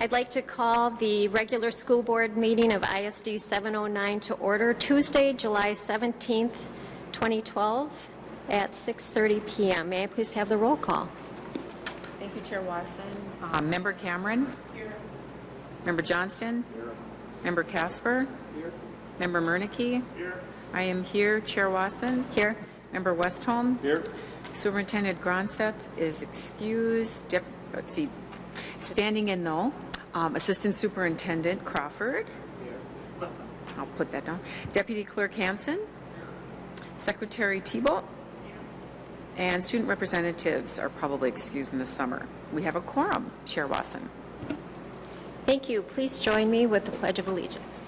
I'd like to call the regular school board meeting of ISD 709 to order Tuesday, July 17th, 2012 at 6:30 p.m. May I please have the roll call? Thank you, Chair Watson. Member Cameron? Here. Member Johnston? Here. Member Casper? Here. Member Murneke? Here. I am here. Chair Watson? Here. Member Westholm? Here. Superintendent Gronseth is excused. Standing in though. Assistant Superintendent Crawford? Here. I'll put that down. Deputy Clerk Hansen? Secretary Thibault? And student representatives are probably excused in the summer. We have a quorum, Chair Watson. Thank you. Please join me with the Pledge of Allegiance.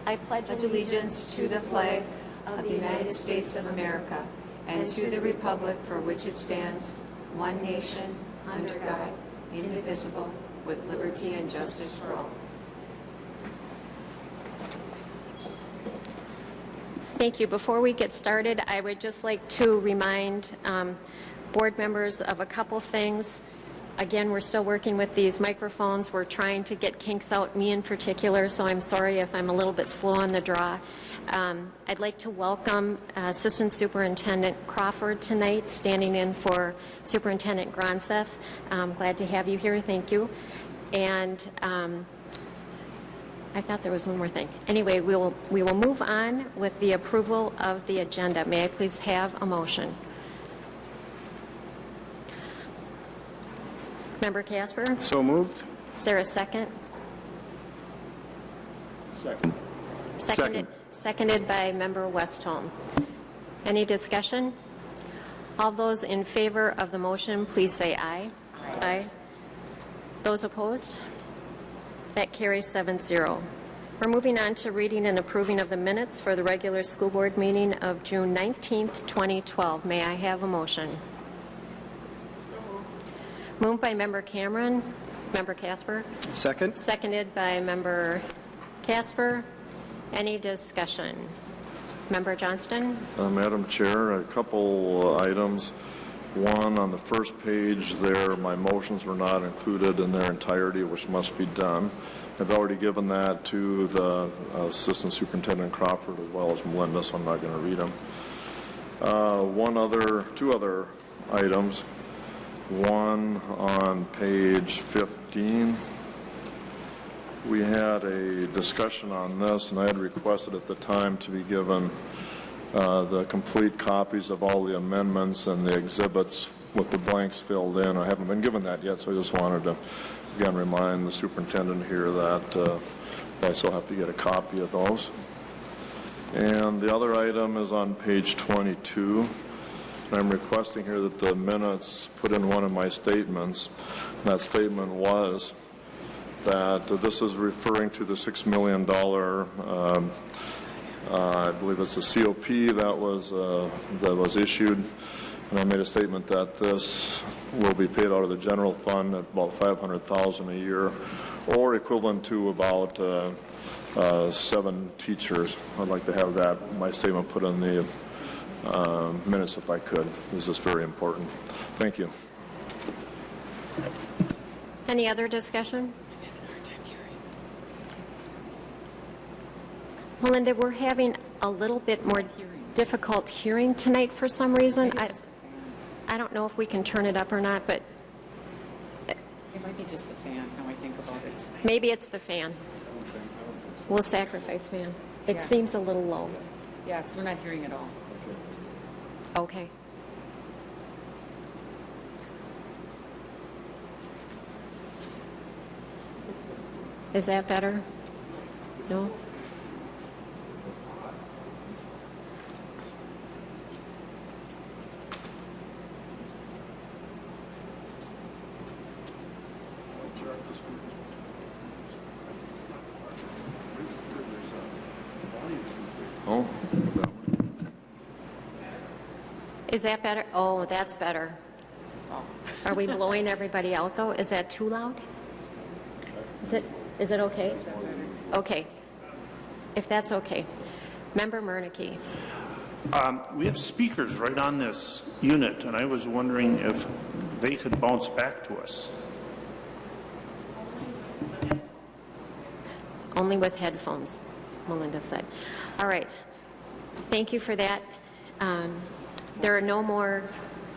I pledge allegiance to the flag of the United States of America and to the republic for which it stands, one nation, under God, indivisible, with liberty and justice for all. Thank you. Before we get started, I would just like to remind board members of a couple things. Again, we're still working with these microphones. We're trying to get kinks out, me in particular, so I'm sorry if I'm a little bit slow on the draw. I'd like to welcome Assistant Superintendent Crawford tonight, standing in for Superintendent Gronseth. I'm glad to have you here. Thank you. And I thought there was one more thing. Anyway, we will move on with the approval of the agenda. May I please have a motion? Member Casper? So moved. Sarah, second. Second. Seconded by Member Westholm. Any discussion? All those in favor of the motion, please say aye. Aye. Those opposed? That carries 7-0. We're moving on to reading and approving of the minutes for the regular school board meeting of June 19th, 2012. May I have a motion? Moved by Member Cameron. Member Casper? Second. Seconded by Member Casper. Any discussion? Member Johnston? Madam Chair, a couple items. One, on the first page there, my motions were not included in their entirety, which must be done. I've already given that to the Assistant Superintendent Crawford as well as Melinda, so I'm not going to read them. Two other items. One on page 15. We had a discussion on this, and I had requested at the time to be given the complete copies of all the amendments and the exhibits with the blanks filled in. I haven't been given that yet, so I just wanted to, again, remind the superintendent here that I still have to get a copy of those. And the other item is on page 22. I'm requesting here that the minutes put in one of my statements. That statement was that this is referring to the $6 million I believe it's a COP that was issued, and I made a statement that this will be paid out of the general fund at about $500,000 a year, or equivalent to about 7 teachers. I'd like to have that my statement put in the minutes if I could. This is very important. Thank you. Any other discussion? Melinda, we're having a little bit more difficult hearing tonight for some reason. I don't know if we can turn it up or not, but it might be just the fan, now I think about it. Maybe it's the fan. We'll sacrifice fan. It seems a little low. Yeah, because we're not hearing at all. Okay. Is that better? No? Oh, Is that better? Oh, that's better. Oh. Are we blowing everybody out, though? Is that too loud? Is it okay? Okay. If that's okay. Member Murneke. We have speakers right on this unit, and I was wondering if they could bounce back to us. Only with headphones, Melinda said. All right. Thank you for that. There are no more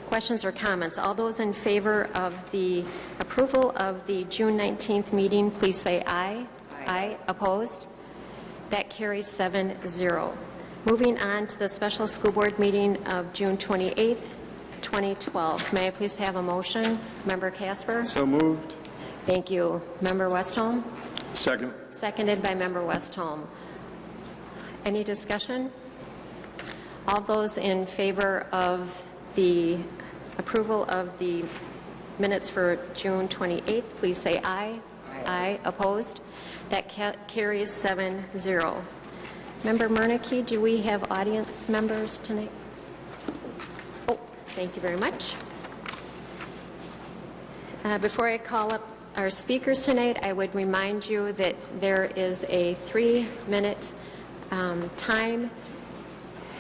questions or comments. All those in favor of the approval of the June 19th meeting, please say aye. Aye. Opposed? That carries 7-0. Moving on to the special school board meeting of June 28th, 2012. May I please have a motion? Member Casper? So moved. Thank you. Member Westholm? Second. Seconded by Member Westholm. Any discussion? All those in favor of the approval of the minutes for June 28th, please say aye. Aye. Opposed? That carries 7-0. Member Murneke, do we have audience members tonight? Oh, thank you very much. Before I call up our speakers tonight, I would remind you that there is a 3-minute time.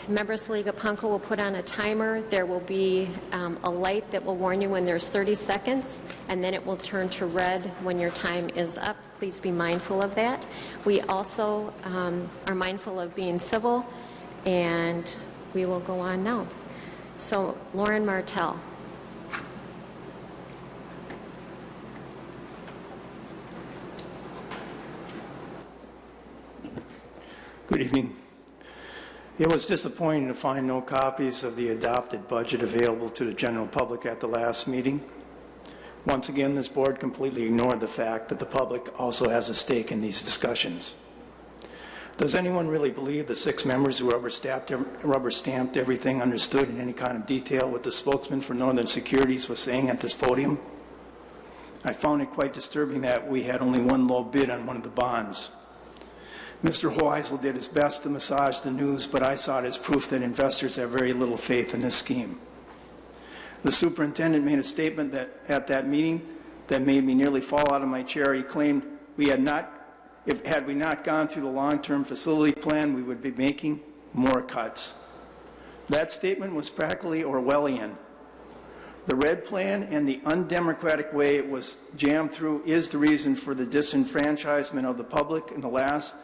Members League of Punko will put on a timer. There will be a light that will warn you when there's 30 seconds, and then it will turn to red when your time is up. Please be mindful of that. We also are mindful of being civil, and we will go on now. So, Lauren Martell. Good evening. It was disappointing to find no copies of the adopted budget available to the general public at the last meeting. Once again, this board completely ignored the fact that the public also has a stake in these discussions. Does anyone really believe the 6 members who rubber-stamped everything understood in any kind of detail what the spokesman for Northern Securities was saying at this podium? I found it quite disturbing that we had only one low bid on one of the bonds. Mr. Hoeisel did his best to massage the news, but I saw it as proof that investors have very little faith in this scheme. The superintendent made a statement at that meeting that made me nearly fall out of my chair. He claimed had we not gone through the long-term facility plan, we would be making more cuts. That statement was practically Orwellian. The red plan and the undemocratic way it was jammed through is the reason for the disenfranchisement of the public in the last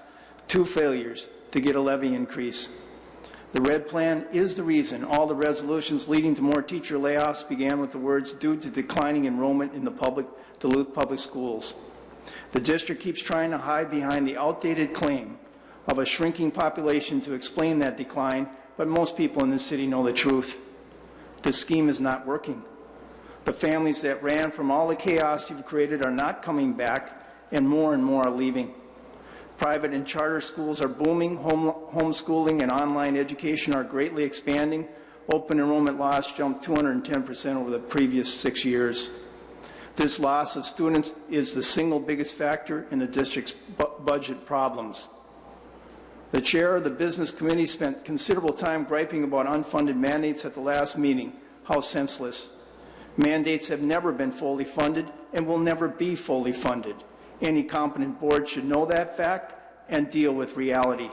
2 failures to get a levy increase. The red plan is the reason all the resolutions leading to more teacher layoffs began with the words, due to declining enrollment in the Duluth public schools. The district keeps trying to hide behind the outdated claim of a shrinking population to explain that decline, but most people in this city know the truth. This scheme is not working. The families that ran from all the chaos you've created are not coming back, and more are leaving. Private and charter schools are booming, homeschooling and online education are greatly expanding. Open enrollment loss jumped 210% over the previous 6 years. This loss of students is the single biggest factor in the district's budget problems. The chair of the business committee spent considerable time griping about unfunded mandates at the last meeting. How senseless. Mandates have never been fully funded and will never be fully funded. Any competent board should know that fact and deal with reality.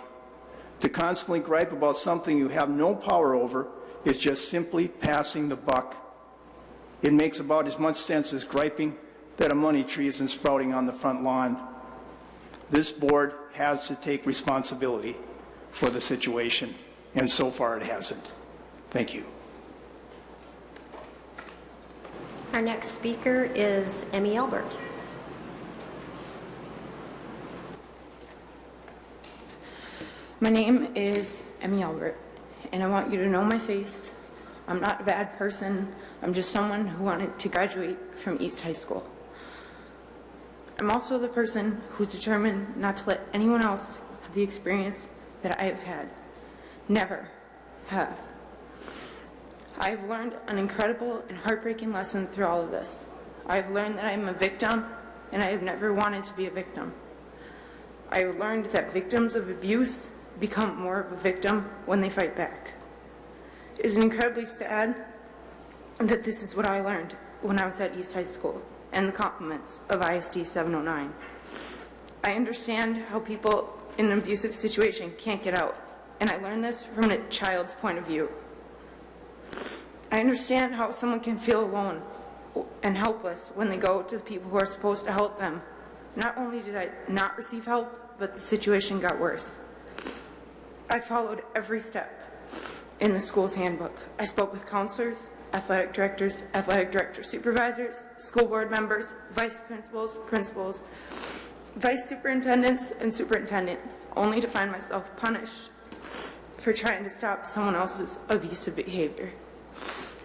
To constantly gripe about something you have no power over is just simply passing the buck. It makes about as much sense as griping that a money tree isn't sprouting on the front lawn. This board has to take responsibility for the situation, and so far it hasn't. Thank you. Our next speaker is Emmy Albert. My name is Emmy Albert, and I want you to know my face. I'm not a bad person. I'm just someone who wanted to graduate from East High School. I'm also the person who's determined not to let anyone else have the experience that I have had. Never have. I have learned an incredible and heartbreaking lesson through all of this. I have learned that I am a victim, and I have never wanted to be a victim. I have learned that victims of abuse become more of a victim when they fight back. It is incredibly sad that this is what I learned when I was at East High School and the compliments of ISD 709. I understand how people in an abusive situation can't get out, and I learned this from a child's point of view. I understand how someone can feel alone and helpless when they go to the people who are supposed to help them. Not only did I not receive help, but the situation got worse. I followed every step in the school's handbook. I spoke with counselors, athletic director supervisors, school board members, vice principals, principals, vice superintendents, and superintendents, only to find myself punished for trying to stop someone else's abusive behavior.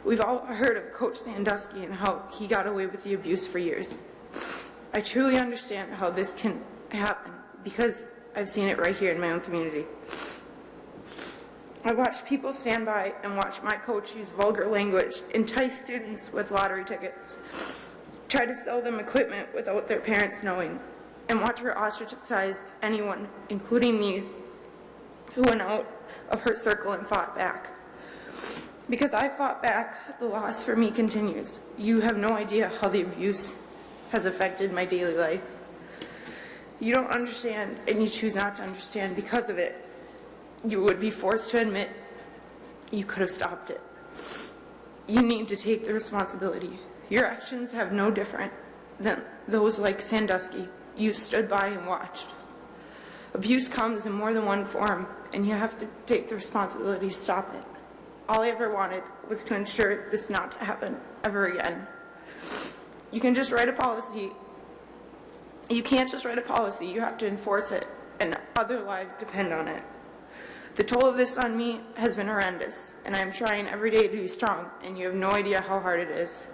We've all heard of Coach Sandusky and how he got away with the abuse for years. I truly understand how this can happen because I've seen it right here in my own community. I watched people stand by and watch my coach use vulgar language, entice students with lottery tickets, try to sell them equipment without their parents knowing, and watch her ostracize anyone, including me, who went out of her circle and fought back. Because I fought back, the loss for me continues. You have no idea how the abuse has affected my daily life. You don't understand, and you choose not to understand because of it. You would be forced to admit you could have stopped it. You need to take the responsibility. Your actions have no different than those like Sandusky. You stood by and watched. Abuse comes in more than one form, and you have to take the responsibility to stop it. All I ever wanted was to ensure this not to happen ever again. You can just write a policy. You can't just write a policy, you have to enforce it, and other lives depend on it. The toll of this on me has been horrendous, and I'm trying every day to be strong, and you have no idea how hard it is.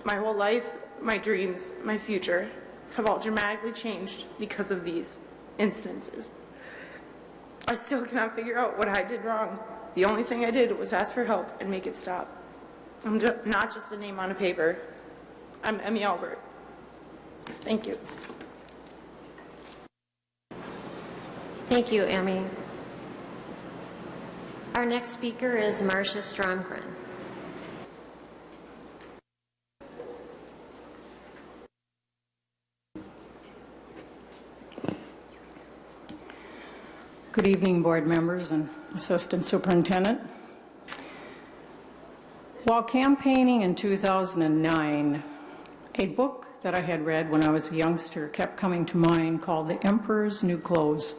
My whole life, my dreams, my future have all dramatically changed because of these instances. I still cannot figure out what I did wrong. The only thing I did was ask for help and make it stop. I'm not just a name on a paper. I'm Emmy Albert. Thank you. Thank you, Emmy. Our next speaker is Marcia Stromgren. Good evening, board members and Assistant Superintendent. While campaigning in 2009, a book that I had read when I was a youngster kept coming to mind called The Emperor's New Clothes.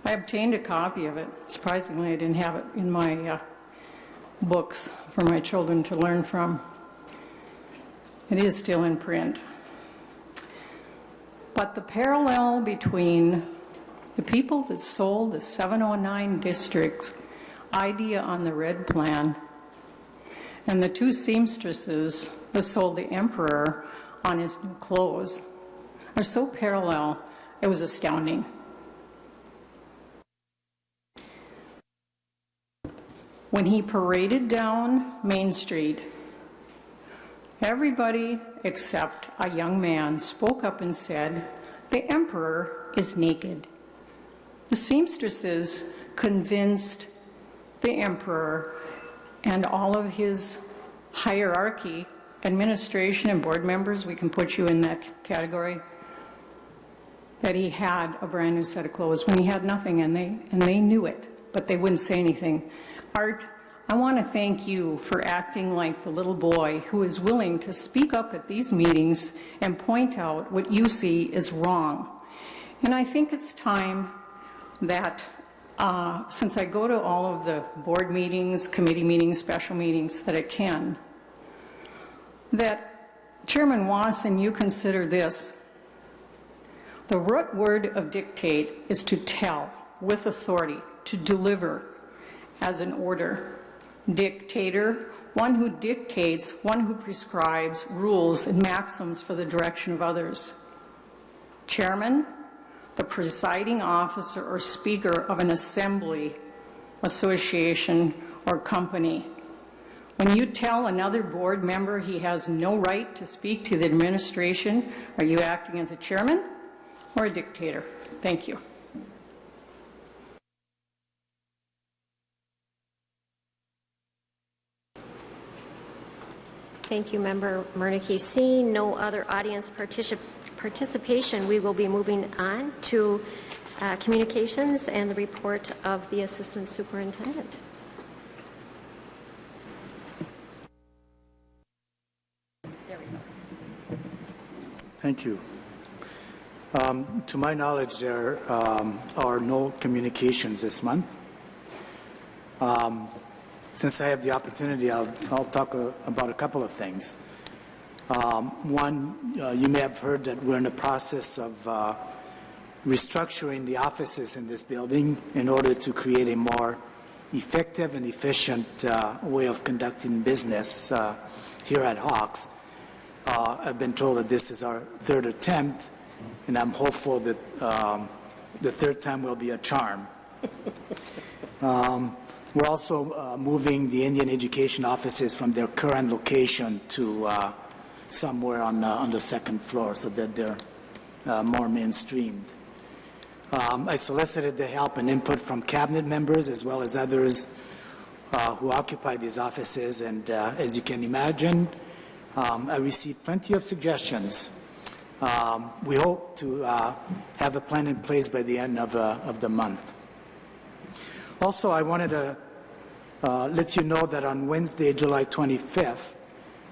I obtained a copy of it. Surprisingly, I didn't have it in my books for my children to learn from. It is still in print. But the parallel between the people that sold the 709 district's idea on the red plan and the two seamstresses that sold the emperor on his new clothes are so parallel, it was astounding. When he paraded down Main Street, everybody except a young man spoke up and said, "The emperor is naked." The seamstresses convinced the emperor and all of his hierarchy, administration and board members, we can put you in that category, that he had a brand new set of clothes when he had nothing, and they knew it, but they wouldn't say anything. Art, I want to thank you for acting like the little boy who is willing to speak up at these meetings and point out what you see is wrong. And I think it's time that since I go to all of the board meetings, committee meetings, special meetings that I can, that Chairman Wasson, you consider this. The root word of dictate is to tell with authority, to deliver as an order. Dictator, one who dictates, one who prescribes rules and maxims for the direction of others. Chairman, the presiding officer or speaker of an assembly, association, or company. When you tell another board member he has no right to speak to the administration, are you acting as a chairman or a dictator? Thank you. Thank you, Member Murneke. Seeing no other audience participation, we will be moving on to communications and the report of the Assistant Superintendent. Thank you. To my knowledge, there are no communications this month. Since I have the opportunity, I'll talk about a couple of things. One, you may have heard that we're in the process of restructuring the offices in this building in order to create a more effective and efficient way of conducting business here at Hawks. I've been told that this is our third attempt, and I'm hopeful that the third time will be a charm. We're also moving the Indian education offices from their current location to somewhere on the second floor so that they're more mainstreamed. I solicited the help and input from cabinet members as well as others who occupy these offices, and as you can imagine, I received plenty of suggestions. We hope to have a plan in place by the end of the month. Also, I wanted to let you know that on Wednesday, July 25th,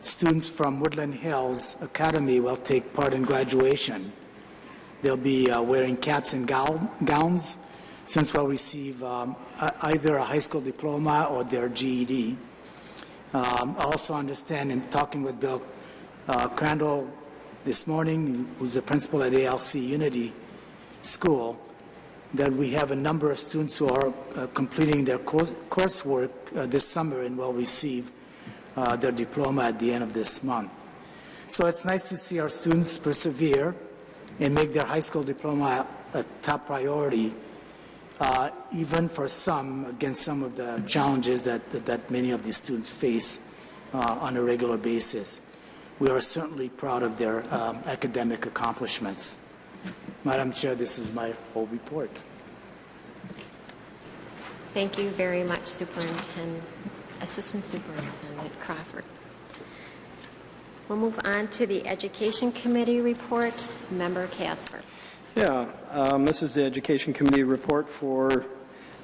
students from Woodland Hills Academy will take part in graduation. They'll be wearing caps and gowns. Since we'll receive either a high school diploma or their GED. I also understand in talking with Bill Crandall this morning, who's the principal at ALC Unity School, that we have a number of students who are completing their coursework this summer and will receive their diploma at the end of this month. So it's nice to see our students persevere and make their high school diploma a top priority, even for some, against some of the challenges that many of these students face on a regular basis. We are certainly proud of their academic accomplishments. Madam Chair, this is my whole report. Thank you very much, Assistant Superintendent Crawford. We'll move on to the Education Committee report. Member Casper. Yeah, this is the Education Committee report for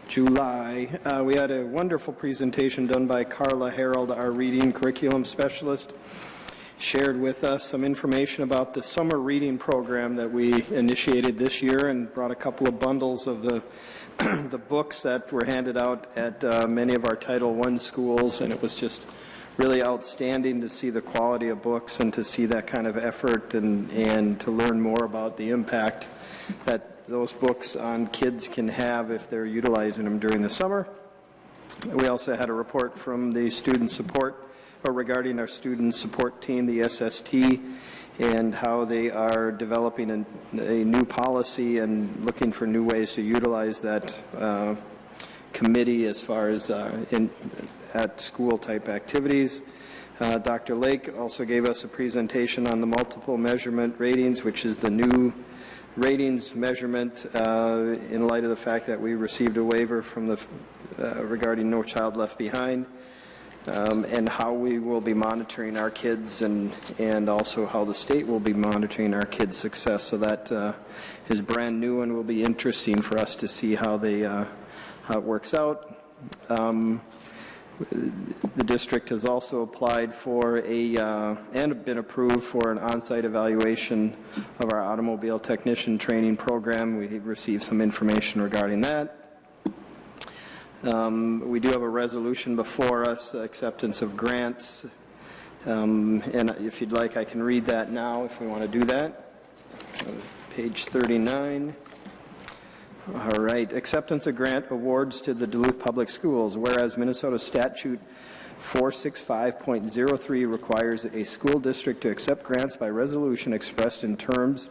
July. We had a wonderful presentation done by Carla Harold, our reading curriculum specialist. Shared with us some information about the summer reading program that we initiated this year and brought a couple of bundles of the the books that were handed out at many of our Title I schools, and it was just really outstanding to see the quality of books and to see that kind of effort and to learn more about the impact that those books on kids can have if they're utilizing them during the summer. We also had a report from the student support regarding our student support team, the SST, and how they are developing a new policy and looking for new ways to utilize that committee as far as at school type activities. Dr. Lake also gave us a presentation on the multiple measurement ratings, which is the new ratings measurement in light of the fact that we received a waiver from the regarding No Child Left Behind. And how we will be monitoring our kids and also how the state will be monitoring our kids' success. So that is brand new and will be interesting for us to see how it works out. The district has also applied for and been approved for an on-site evaluation of our automobile technician training program. We received some information regarding that. We do have a resolution before us, acceptance of grants, and if you'd like I can read that now if we want to do that. Page 39. All right, acceptance of grant awards to the Duluth Public Schools, whereas Minnesota Statute 465.03 requires a school district to accept grants by resolution expressed in terms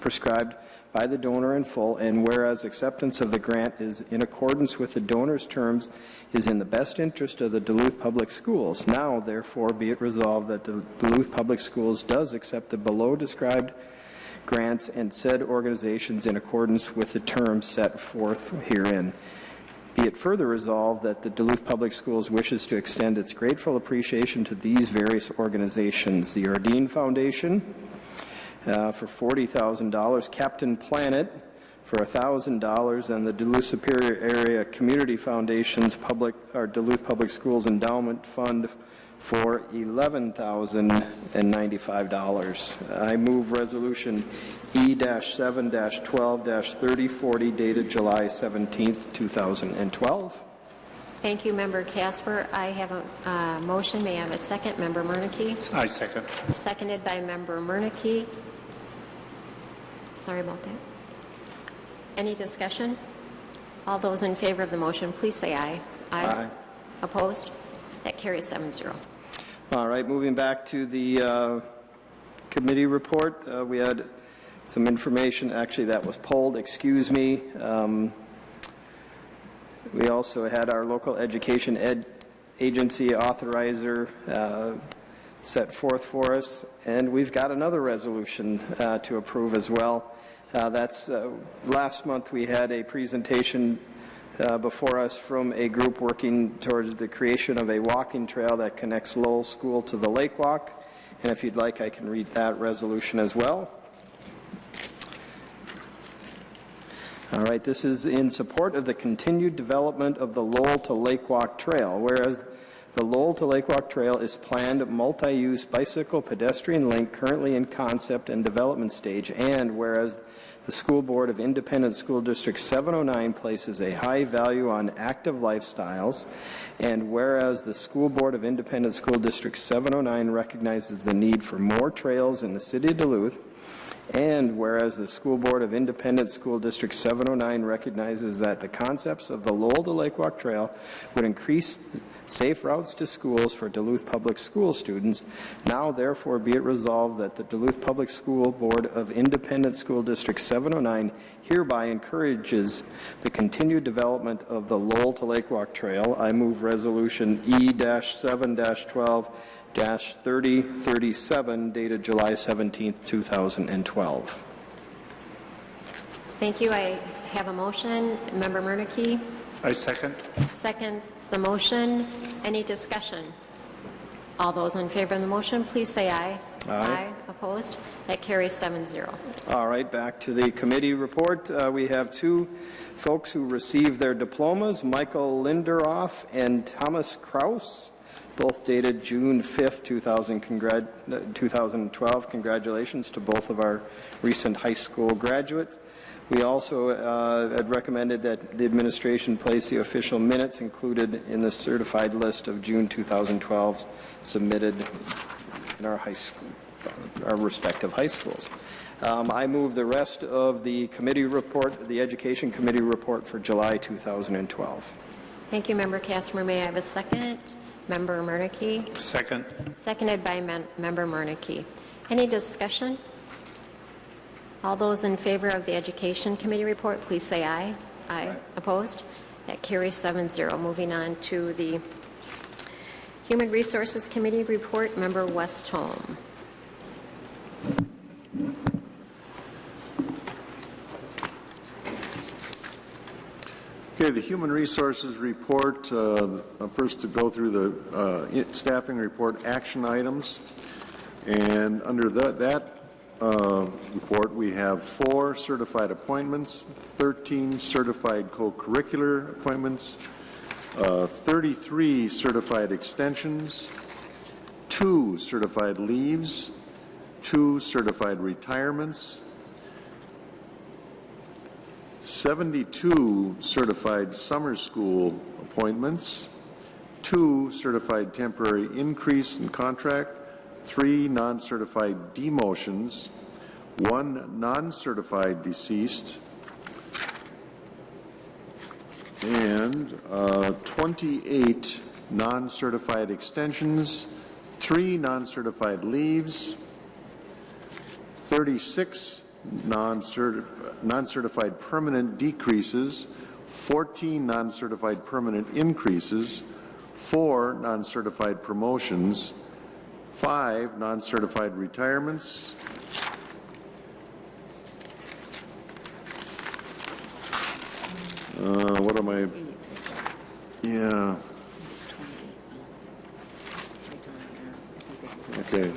prescribed by the donor in full, and whereas acceptance of the grant is in accordance with the donor's terms is in the best interest of the Duluth Public Schools. Now, therefore, be it resolved that the Duluth Public Schools does accept the below described grants and said organizations in accordance with the terms set forth herein. Be it further resolved that the Duluth Public Schools wishes to extend its grateful appreciation to these various organizations: the Ardeen Foundation, for $40,000, Captain Planet for $1,000, and the Duluth Superior Area Community Foundation's Duluth Public Schools Endowment Fund for $11,095. I move Resolution E-7-12-3040 dated July 17th, 2012. Thank you, Member Casper. I have a motion. May I have a second? Member Murneke. I second. Seconded by Member Murneke. Sorry about that. Any discussion? All those in favor of the motion, please say aye. Aye. Opposed? That carries 7-0. All right, moving back to the committee report, we had some information, actually that was pulled, excuse me. We also had our local education agency authorizer set forth for us, and we've got another resolution to approve as well. That's last month we had a presentation before us from a group working towards the creation of a walking trail that connects Lowell School to the Lake Walk, and if you'd like I can read that resolution as well. All right, this is in support of the continued development of the Lowell to Lake Walk Trail, whereas the Lowell to Lake Walk Trail is planned multi-use bicycle pedestrian link currently in concept and development stage, and whereas the School Board of Independent School District 709 places a high value on active lifestyles, and whereas the School Board of Independent School District 709 recognizes the need for more trails in the city of Duluth, and whereas the School Board of Independent School District 709 recognizes that the concepts of the Lowell to Lake Walk Trail would increase safe routes to schools for Duluth Public School students, now therefore be it resolved that the Duluth Public School Board of Independent School District 709 hereby encourages the continued development of the Lowell to Lake Walk Trail. I move Resolution E-7-12-3037 dated July 17, 2012. Thank you. I have a motion. Member Murneke. I second. Second the motion. Any discussion? All those in favor of the motion, please say aye. Aye. Opposed? That carries 7-0. All right, back to the committee report. We have two folks who received their diplomas, Michael Linderoff and Thomas Kraus, both dated June 5th, 2012. Congratulations to both of our recent high school graduates. We also had recommended that the administration place the official minutes included in the certified list of June 2012 submitted in our high school, our respective high schools. I move the rest of the committee report, the Education Committee report for July 2012. Thank you, Member Casper. May I have a second? Member Murneke. Second. Seconded by Member Murneke. Any discussion? All those in favor of the Education Committee report, please say aye. Aye. Opposed? That carries 7-0. Moving on to the Human Resources Committee report, Member Westholm. Okay, the Human Resources report, first to go through the staffing report action items. And under that report, we have 4 certified appointments, 13 certified co-curricular appointments, 33 certified extensions, 2 certified leaves, 2 certified retirements, 72 certified summer school appointments, 2 certified temporary increase in contract, 3 non-certified demotions, 1 non-certified deceased, and 28 non-certified extensions, 3 non-certified leaves, 36 non-certified permanent decreases, 14 non-certified permanent increases, 4 non-certified promotions, 5 non-certified retirements, what am I? Yeah. Okay.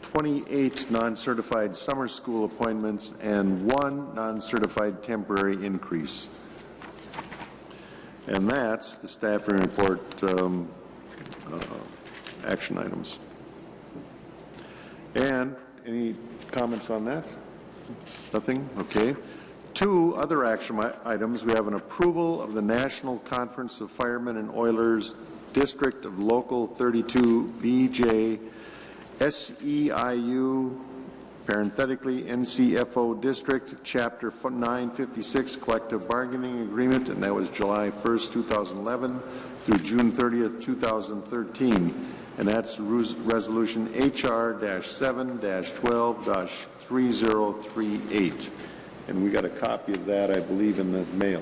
28 non-certified summer school appointments and 1 non-certified temporary increase. And that's the staffing report action items. And any comments on that? Nothing? Okay. 2 other action items. We have an approval of the National Conference of Firemen and Oilers District of Local 32 BJ SEIU, parenthetically NCFO District, Chapter 956 Collective Bargaining Agreement, and that was July 1st, 2011 through June 30th, 2013. And that's Resolution HR-7-12-3038. And we got a copy of that, I believe, in the mail.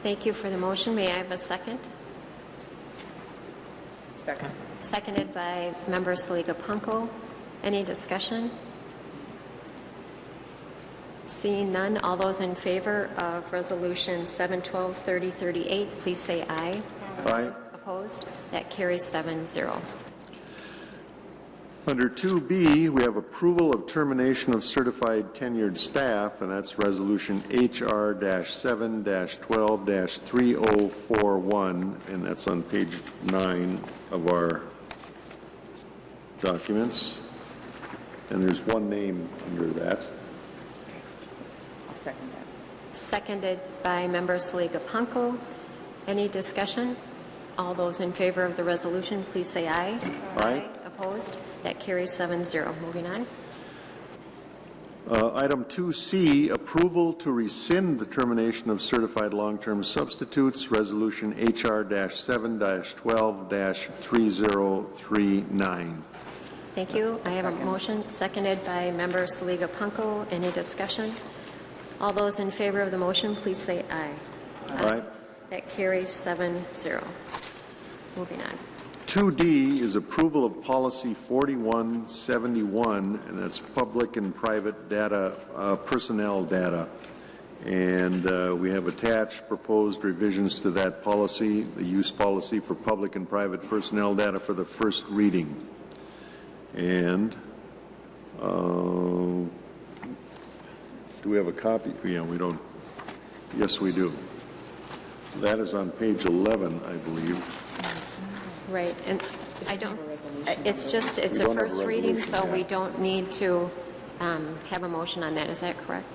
Thank you for the motion. May I have a second? Second. Seconded by Member Saliga Punko. Any discussion? Seeing none, all those in favor of Resolution 7-12-3038, please say aye. Aye. Opposed? That carries 7-0. Under 2B, we have approval of termination of certified tenured staff, and that's Resolution HR-7-12-3041, and that's on page 9 of our documents. And there's one name under that. I'll second that. Seconded by Member Saliga Punko. Any discussion? All those in favor of the resolution, please say aye. Aye. Opposed? That carries 7-0. Moving on. Item 2C, approval to rescind the termination of certified long-term substitutes, Resolution HR-7-12-3039. Thank you. I have a motion seconded by Member Saliga Punko. Any discussion? All those in favor of the motion, please say aye. Aye. That carries 7-0. Moving on. 2D is approval of policy 4171, and that's public and private data, personnel data. And we have attached proposed revisions to that policy, the use policy for public and private personnel data for the first reading. And do we have a copy? Yeah, we don't. Yes, we do. That is on page 11, I believe. Right, and I don't, it's just, it's We a don't have a first reading, resolution, so yeah. we don't need to have a motion on that. Is that correct,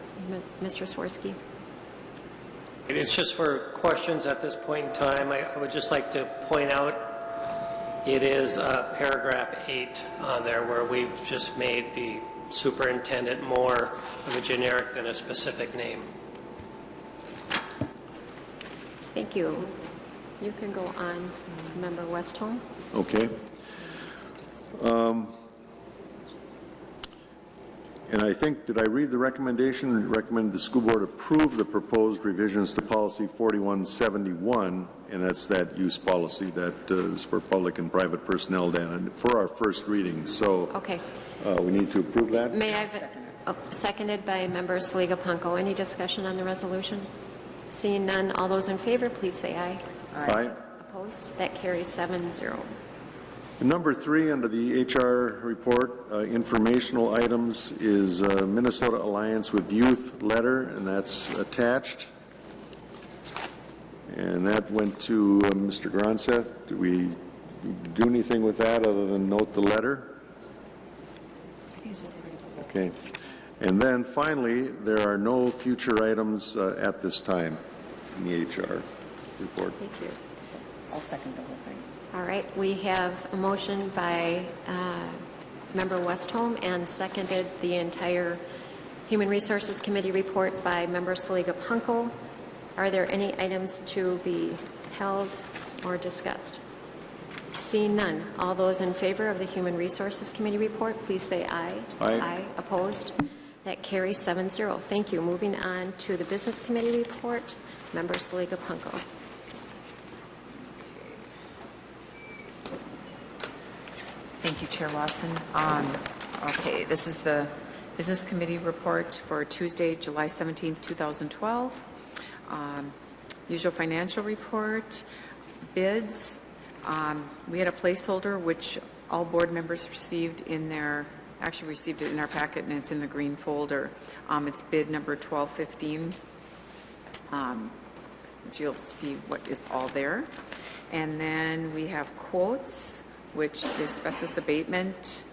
Mr. Swirsky? It's just for questions at this point in time. I would just like to point out, it is paragraph 8 on there where we've just made the superintendent more of a generic than a specific name. Thank you. You can go on, Member Westholm. Okay. And I think, did I read the recommendation? Recommend the school board approve the proposed revisions to policy 4171, and that's that use policy that is for public and private personnel data for our first reading. So Okay. we need to approve that. May I have, seconded by Member Saliga Punko. Any discussion on the resolution? Seeing none, all those in favor, please say aye. Aye. Opposed? That carries 7-0. Number 3 under the HR report, informational items, is Minnesota Alliance with Youth letter, and that's attached. And that went to Mr. Gronseth. Do we do anything with that other than note the letter? Okay. And then finally, there are no future items at this time in the HR report. Thank you. I'll second the whole thing. All right, we have a motion by Member Westholm and seconded the entire Human Resources Committee report by Member Saliga Punko. Are there any items to be held or discussed? Seeing none, all those in favor of the Human Resources Committee report, please say aye. Aye. Opposed? That carries 7-0. Thank you. Moving on to the Business Committee report, Member Saliga Punko. Thank you, Chair Lawson. Okay, this is the Business Committee report for Tuesday, July 17th, 2012. Usual financial report, bids. We had a placeholder which all board members received in their, actually received it in our packet, and it's in the green folder. It's bid number 1215. Which you'll see what is all there. And then we have quotes which the asbestos abatement,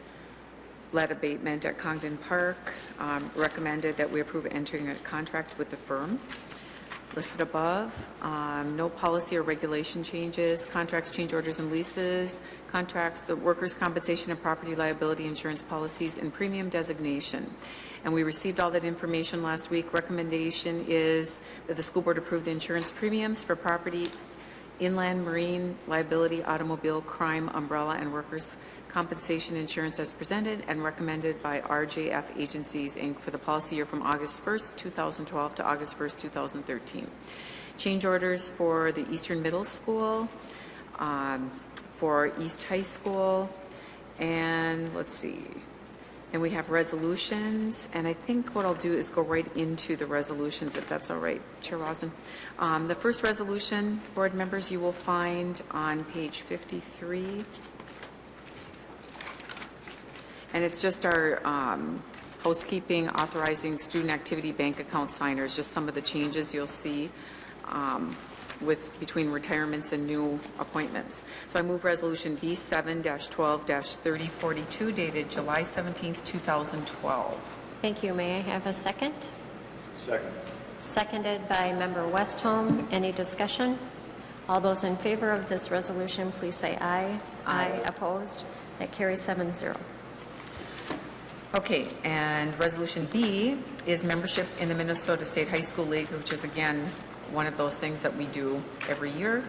lead abatement at Congdon Park, recommended that we approve entering a contract with the firm listed above. No policy or regulation changes, contracts, change orders, and leases, contracts, the workers' compensation and property liability insurance policies, and premium designation. And we received all that information last week. Recommendation is that the school board approve the insurance premiums for property, inland marine, liability, automobile, crime, umbrella, and workers' compensation insurance as presented and recommended by RJF Agencies, Inc. for the policy year from August 1st, 2012 to August 1st, 2013. Change orders for the Eastern Middle School, for East High School, and let's see. And we have resolutions, and I think what I'll do is go right into the resolutions, if that's all right, Chair Rosen. The first resolution, board members, you will find on page 53. And it's just our housekeeping authorizing student activity bank account signers, just some of the changes you'll see between retirements and new appointments. So I move resolution B7-12-3042 dated July 17th, 2012. Thank you. May I have a second? Second. Seconded by Member Westholm. Any discussion? All those in favor of this resolution, please say aye. Aye. Opposed? That carries 7-0. Okay, and resolution B is membership in the Minnesota State High School League, which is again one of those things that we do every year.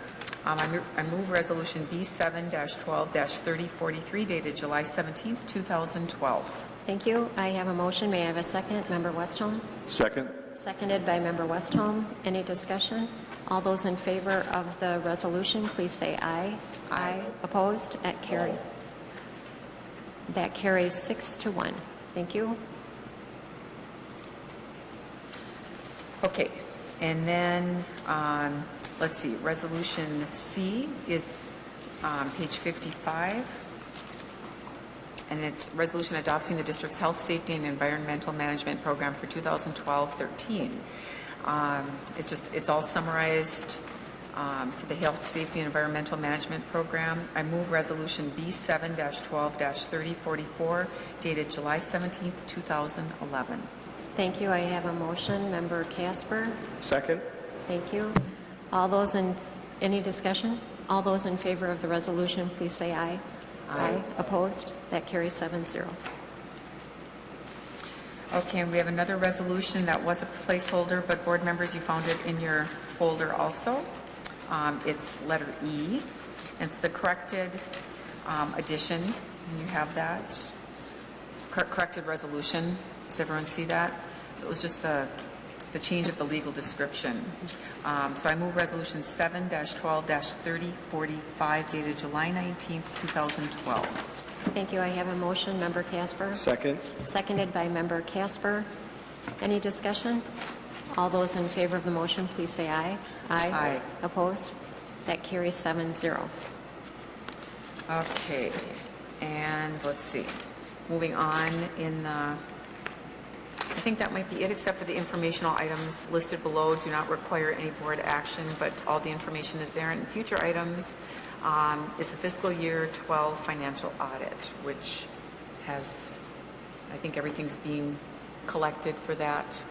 I move resolution B7-12-3043 dated July 17th, 2012. Thank you. I have a motion. May I have a second? Member Westholm. Second. Seconded by Member Westholm. Any discussion? All those in favor of the resolution, please say aye. Aye. Opposed? That carries 6-1. Thank you. Okay, and then let's see, resolution C is page 55, and it's resolution adopting the district's health, safety, and environmental management program for 2012-13. It's all summarized for the health, safety, and environmental management program. I move resolution B7-12-3044 dated July 17th, 2011. Thank you. I have a motion. Member Casper. Second. Thank you. Any discussion? All those in favor of the resolution, please say aye. Aye. Opposed? That carries 7-0. Okay, and we have another resolution that was a placeholder, but board members, you found it in your folder also. It's letter E. It's the corrected addition. You have that. Corrected resolution. Does everyone see that? So it was just the change of the legal description. So I move resolution 7-12-3045 dated July 19th, 2012. Thank you. I have a motion. Member Casper. Second. Seconded by Member Casper. Any discussion? All those in favor of the motion, please say aye. Aye. Aye. Opposed? That carries 7-0. Okay, and let's see. Moving on I think that might be it, except for the informational items listed below do not require any board action, but all the information is there. And future items is the fiscal year 12 financial audit, which has, I think everything's being collected for that.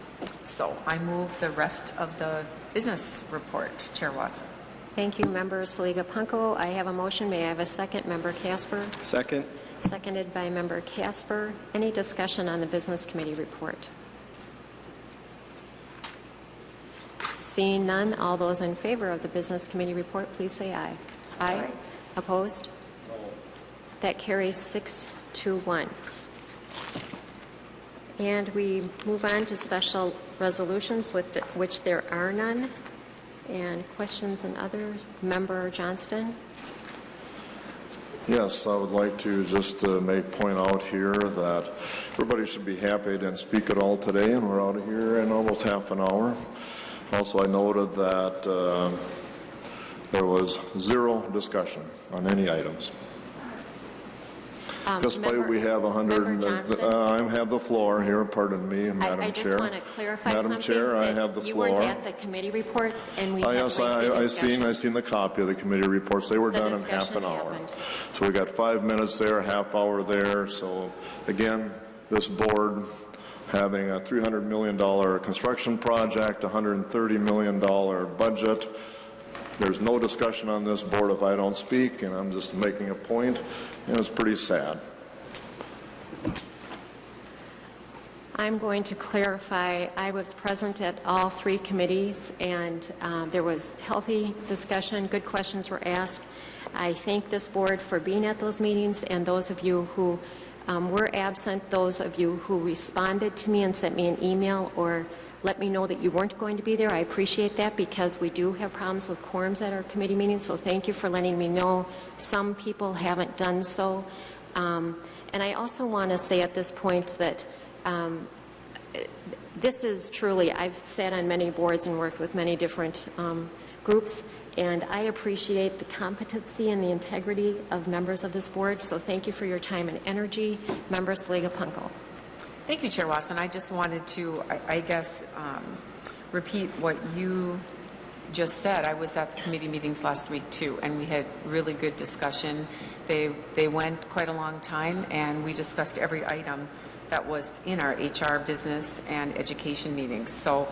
So I move the rest of the business report. Chair Watson. Thank you, Member Saliga-Punko. I have a motion. May I have a second? Member Casper. Second. Seconded by Member Casper. Any discussion on the Business Committee report? Seeing none, all those in favor of the Business Committee report, please say aye. Aye. Opposed? No. That carries 6-1. And we move on to special resolutions, with which there are none. And questions and others. Member Johnston. Yes, I would like to just point out here that everybody should be happy I didn't speak at all today, and we're out of here in almost half an hour. Also, I noted that there was zero discussion on any items. Despite we have 100, I'm have the floor here, pardon me, Madam Chair. I just want to clarify something. Madam Chair, I that have the you floor. weren't at the committee reports, and we had Yes, lengthy I discussions. seen the copy of the committee reports. They were The done in half discussion an hour. happened. So we got 5 minutes there, a half hour there. So again, this board having a $300 million construction project, $130 million budget. There's no discussion on this board if I don't speak, and I'm just making a point, and it's pretty sad. I'm going to clarify, I was present at all 3 committees, and there was healthy discussion, good questions were asked. I thank this board for being at those meetings, and those of you who were absent, those of you who responded to me and sent me an email or let me know that you weren't going to be there. I appreciate that, because we do have problems with quorums at our committee meetings, so thank you for letting me know. Some people haven't done so. And I also want to say at this point that this is truly, I've sat on many boards and worked with many different groups, and I appreciate the competency and the integrity of members of this board, so thank you for your time and energy. Member Sliga-Punko. Thank you, Chair Watson. I just wanted to, I guess, repeat what you just said. I was at the committee meetings last week too, and we had really good discussion. They went quite a long time, and we discussed every item that was in our HR, business, and education meetings. So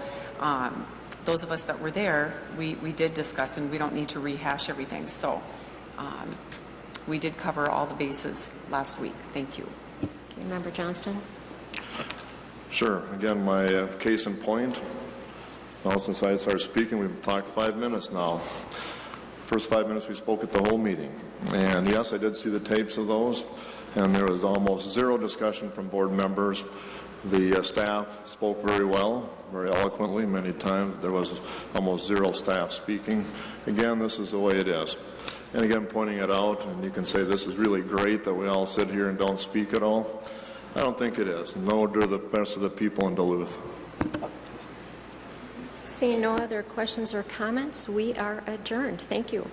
those of us that were there, we did discuss, and we don't need to rehash everything. So we did cover all the bases last week. Thank you. Okay, Member Johnston. Sure. Again, my case in point, now since I started speaking, we've talked 5 minutes now. First 5 minutes we spoke at the whole meeting. And yes, I did see the tapes of those, and there was almost zero discussion from board members. The staff spoke very well, very eloquently many times. There was almost zero staff speaking. Again, this is the way it is. And again, pointing it out, and you can say this is really great that we all sit here and don't speak at all. I don't think it is. Nor do the rest of the people in Duluth. Seeing no other questions or comments, we are adjourned. Thank you.